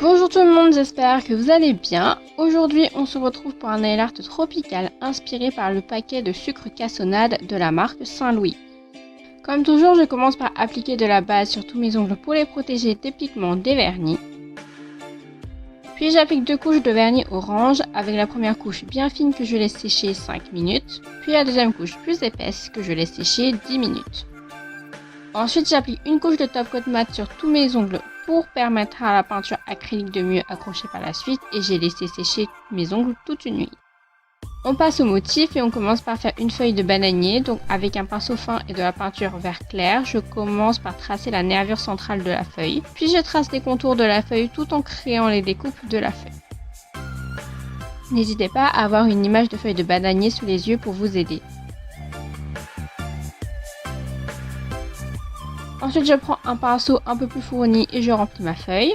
Bonjour tout le monde, j'espère que vous allez bien. Aujourd'hui, on se retrouve pour un nail art tropical inspiré par le paquet de sucre cassonade de la marque Saint-Louis. Comme toujours, je commence par appliquer de la base sur tous mes ongles pour les protéger des pigments des vernis. Puis j'applique 2 couches de vernis orange avec la première couche bien fine que je laisse sécher 5 minutes, puis la deuxième couche plus épaisse que je laisse sécher 10 minutes. Ensuite, j'applique une couche de top coat mat sur tous mes ongles pour permettre à la peinture acrylique de mieux accrocher par la suite et j'ai laissé sécher mes ongles toute une nuit. On passe au motif et on commence par faire une feuille de bananier, donc avec un pinceau fin et de la peinture vert clair, je commence par tracer la nervure centrale de la feuille, puis je trace les contours de la feuille tout en créant les découpes de la feuille. N'hésitez pas à avoir une image de feuille de bananier sous les yeux pour vous aider. Ensuite, je prends un pinceau un peu plus fourni et je remplis ma feuille.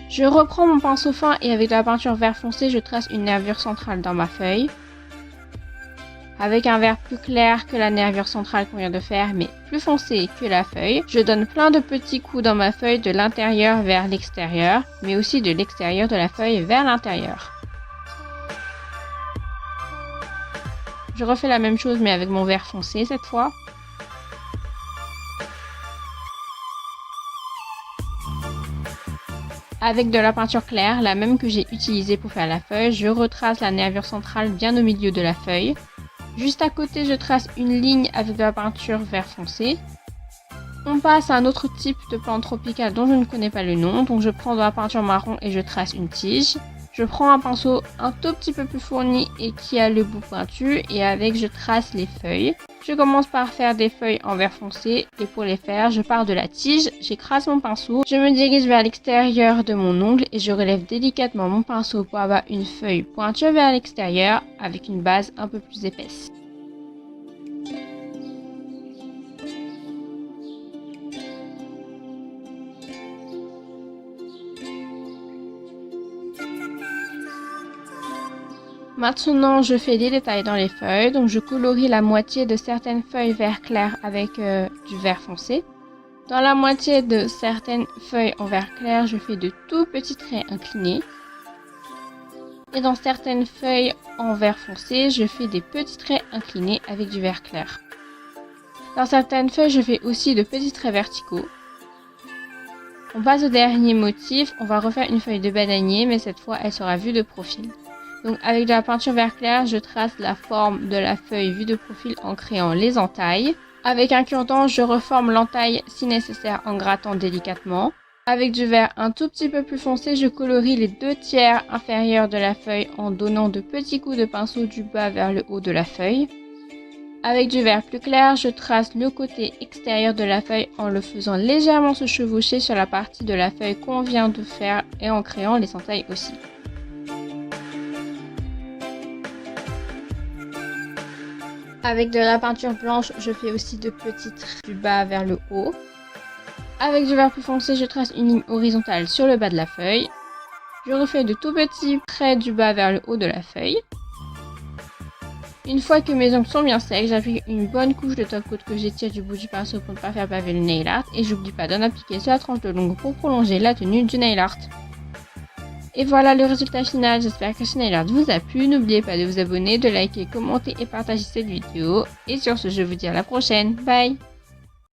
Je reprends mon pinceau fin et avec de la peinture vert foncé, je trace une nervure centrale dans ma feuille. Avec un vert plus clair que la nervure centrale qu'on vient de faire, mais plus foncé que la feuille, je donne plein de petits coups dans ma feuille de l'intérieur vers l'extérieur, mais aussi de l'extérieur de la feuille vers l'intérieur. Je refais la même chose mais avec mon vert foncé cette fois. Avec de la peinture claire, la même que j'ai utilisée pour faire la feuille, je retrace la nervure centrale bien au milieu de la feuille. Juste à côté, je trace une ligne avec de la peinture vert foncé. On passe à un autre type de plante tropicale dont je ne connais pas le nom, donc je prends de la peinture marron et je trace une tige. Je prends un pinceau un tout petit peu plus fourni et qui a le bout pointu et avec je trace les feuilles. Je commence par faire des feuilles en vert foncé et pour les faire, je pars de la tige, j'écrase mon pinceau, je me dirige vers l'extérieur de mon ongle et je relève délicatement mon pinceau pour avoir une feuille pointue vers l'extérieur avec une base un peu plus épaisse. Maintenant, je fais des détails dans les feuilles, donc je colorie la moitié de certaines feuilles vert clair avec du vert foncé. Dans la moitié de certaines feuilles en vert clair, je fais de tout petits traits inclinés. Et dans certaines feuilles en vert foncé, je fais des petits traits inclinés avec du vert clair. Dans certaines feuilles, je fais aussi de petits traits verticaux. On passe au dernier motif, on va refaire une feuille de bananier, mais cette fois elle sera vue de profil. Donc avec de la peinture vert clair, je trace la forme de la feuille vue de profil en créant les entailles. Avec un cure-dent, je reforme l'entaille si nécessaire en grattant délicatement. Avec du vert un tout petit peu plus foncé, je colorie les 2 tiers inférieurs de la feuille en donnant de petits coups de pinceau du bas vers le haut de la feuille. Avec du vert plus clair, je trace le côté extérieur de la feuille en le faisant légèrement se chevaucher sur la partie de la feuille qu'on vient de faire et en créant les entailles aussi. Avec de la peinture blanche, je fais aussi de petits traits du bas vers le haut. Avec du vert plus foncé, je trace une ligne horizontale sur le bas de la feuille. Je refais de tout petits traits du bas vers le haut de la feuille. Une fois que mes ongles sont bien secs, j'applique une bonne couche de top coat que j'étire du bout du pinceau pour ne pas faire baver le nail art. Et j'oublie pas d'en appliquer sur la tranche de l'ongle pour prolonger la tenue du nail art. Et voilà le résultat final, j'espère que ce nail art vous a plu, n'oubliez pas de vous abonner, de liker, commenter et partager cette vidéo. Et sur ce, je vous dis à la prochaine, bye!